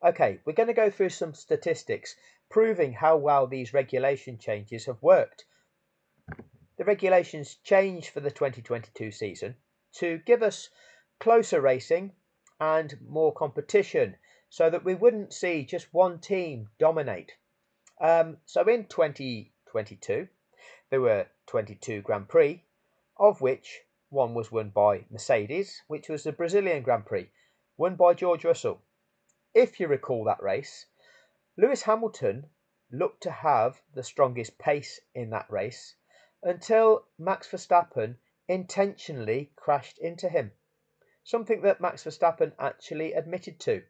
Okay, we're going to go through some statistics proving how well these regulation changes have worked. The regulations changed for the 2022 season to give us closer racing and more competition so that we wouldn't see just one team dominate. So in 2022, there were 22 Grand Prix, of which one was won by Mercedes, which was the Brazilian Grand Prix, won by George Russell. If you recall that race, Lewis Hamilton looked to have the strongest pace in that race until Max Verstappen intentionally crashed into him, something that Max Verstappen actually admitted to.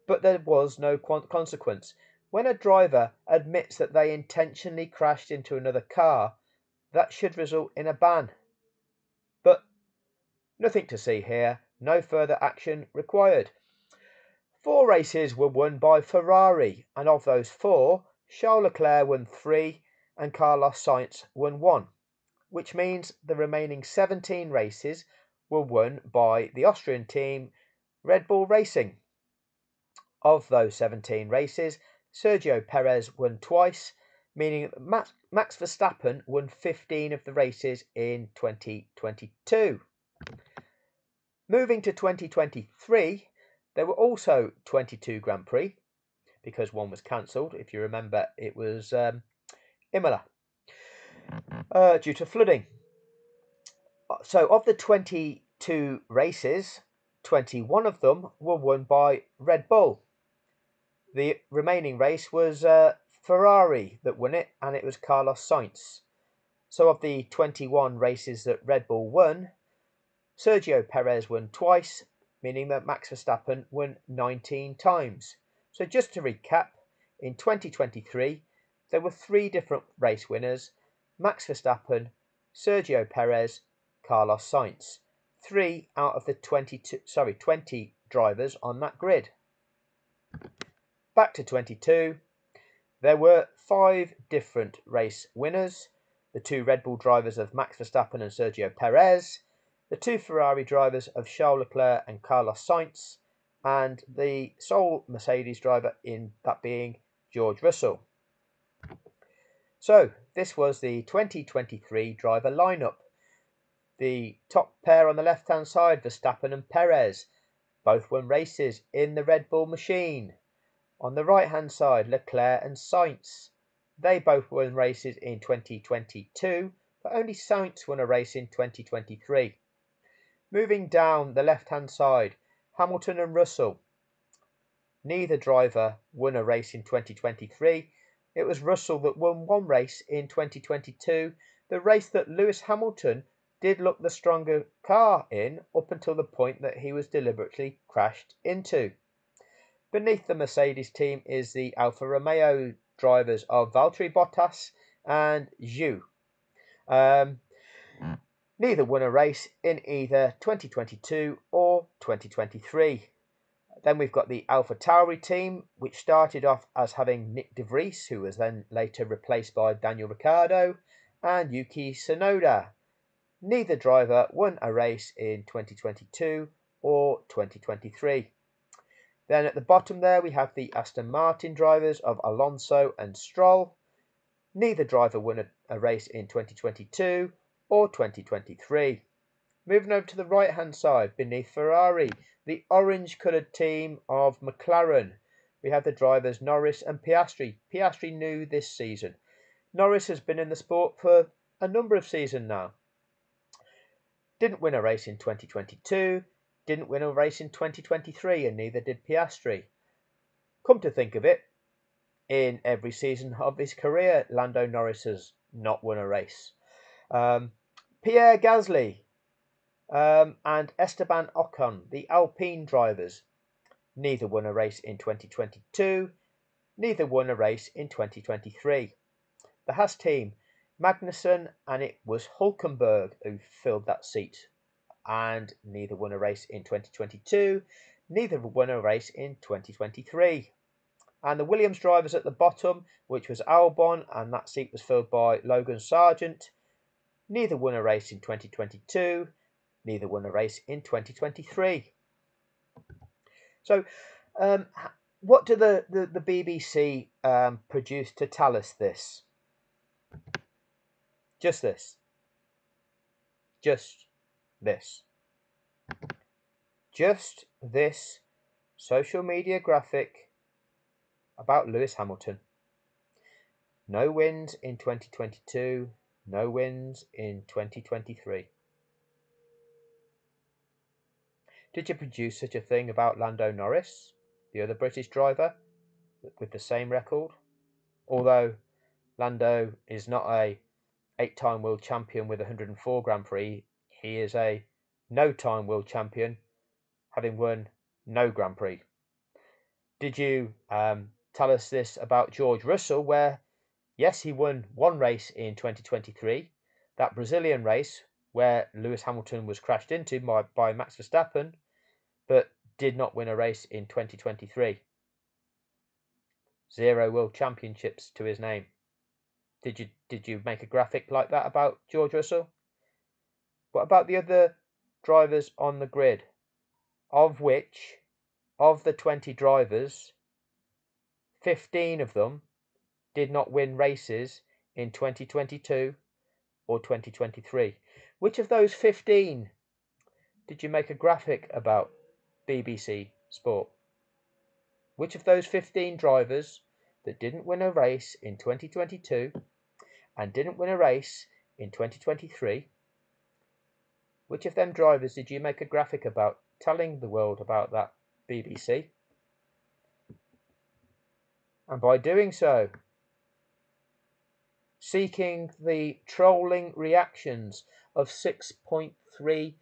But there was no consequence. When a driver admits that they intentionally crashed into another car, that should result in a ban. But nothing to see here, no further action required. 4 races were won by Ferrari, and of those 4, Charles Leclerc won 3 and Carlos Sainz won 1, which means the remaining 17 races were won by the Austrian team Red Bull Racing. Of those 17 races, Sergio Perez won twice, meaning that Max Verstappen won 15 of the races in 2022. Moving to 2023, there were also 22 Grand Prix, because one was cancelled. If you remember, it was Imola, due to flooding. So of the 22 races, 21 of them were won by Red Bull. The remaining race was Ferrari that won it, and it was Carlos Sainz. So of the 21 races that Red Bull won, Sergio Perez won twice, meaning that Max Verstappen won 19 times. So just to recap, in 2023, there were 3 different race winners: Max Verstappen, Sergio Perez, Carlos Sainz. 3 out of the 20 drivers on that grid. Back to 22, there were 5 different race winners: the 2 Red Bull drivers of Max Verstappen and Sergio Perez, the 2 Ferrari drivers of Charles Leclerc and Carlos Sainz, and the sole Mercedes driver in that being George Russell. So this was the 2023 driver lineup. The top pair on the left hand side, Verstappen and Perez, both won races in the Red Bull machine. On the right hand side, Leclerc and Sainz, they both won races in 2022, but only Sainz won a race in 2023. Moving down the left hand side, Hamilton and Russell, neither driver won a race in 2023. It was Russell that won 1 race in 2022, the race that Lewis Hamilton did look the stronger car in up until the point that he was deliberately crashed into. Beneath the Mercedes team is the Alfa Romeo drivers of Valtteri Bottas and Zhou. Neither won a race in either 2022 or 2023. Then we've got the AlphaTauri team, which started off as having Nick De Vries, who was then later replaced by Daniel Ricciardo, and Yuki Tsunoda. Neither driver won a race in 2022 or 2023. Then at the bottom there we have the Aston Martin drivers of Alonso and Stroll. Neither driver won a race in 2022 or 2023. Moving over to the right hand side, beneath Ferrari, the orange coloured team of McLaren. We have the drivers Norris and Piastri. Piastri new this season. Norris has been in the sport for a number of seasons now. Didn't win a race in 2022, didn't win a race in 2023, and neither did Piastri. Come to think of it, in every season of his career, Lando Norris has not won a race. Pierre Gasly and Esteban Ocon, the Alpine drivers, neither won a race in 2022, neither won a race in 2023. The Haas team, Magnussen, and it was Hulkenberg who filled that seat, and neither won a race in 2022, neither won a race in 2023. And the Williams drivers at the bottom, which was Albon, and that seat was filled by Logan Sargent, neither won a race in 2022, neither won a race in 2023. So What do the BBC produce to tell us this? Just this. Just this. Just this social media graphic about Lewis Hamilton. No wins in 2022, no wins in 2023. Did you produce such a thing about Lando Norris, the other British driver with the same record? Although Lando is not a 8-time world champion with 104 Grand Prix, he is a no-time world champion, having won no Grand Prix. Did you tell us this about George Russell, where yes, he won one race in 2023, that Brazilian race where Lewis Hamilton was crashed into by Max Verstappen, but did not win a race in 2023. 0 world championships to his name. Did you make a graphic like that about George Russell? What about the other drivers on the grid? Of which, of the 20 drivers, 15 of them did not win races in 2022 or 2023. Which of those 15 did you make a graphic about BBC Sport? Which of those 15 drivers that didn't win a race in 2022 and didn't win a race in 2023, which of them drivers did you make a graphic about, telling the world about that, BBC? And by doing so, seeking the trolling reactions of 6.3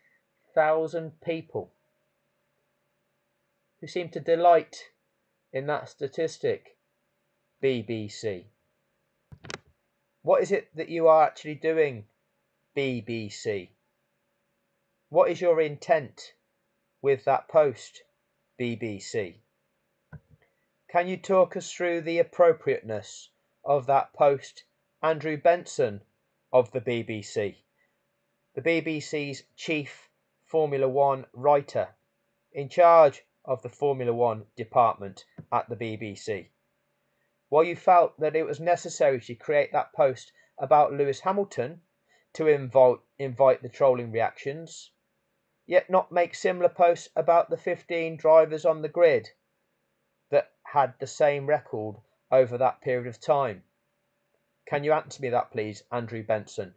thousand people who seem to delight in that statistic, BBC. What is it that you are actually doing, BBC? What is your intent with that post, BBC? Can you talk us through the appropriateness of that post, Andrew Benson of the BBC, the BBC's chief Formula One writer, in charge of the Formula One department at the BBC? While you felt that it was necessary to create that post about Lewis Hamilton to invite the trolling reactions, yet not make similar posts about the 15 drivers on the grid that had the same record over that period of time? Can you answer me that, please, Andrew Benson?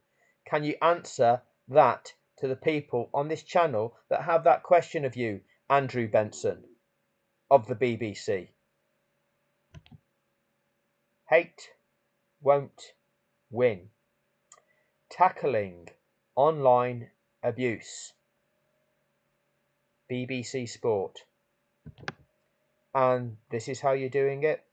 Can you answer that to the people on this channel that have that question of you, Andrew Benson of the BBC? Hate won't win. Tackling online abuse. BBC Sport. And this is how you're doing it?